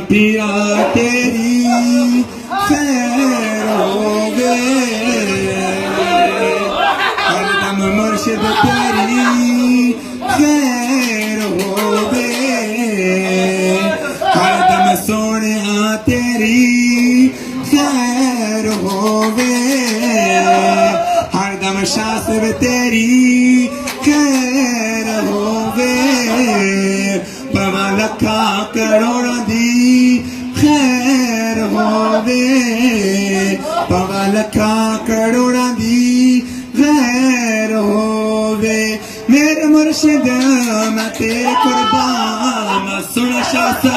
पीरा तेरी खैर होवे, हरदम मुर्शिद तेरी खैर होवे, हरदम सोने तेरी खैर होवे, हरदम शास्त्र तेरी खैर होवे, पवा लखा करोड़ दी खैर होवे, पवा लखा करोड़ा दी खैर होवे। मेरे मुर्शिद मैं तेरे कुर्बान सुन शास्त्र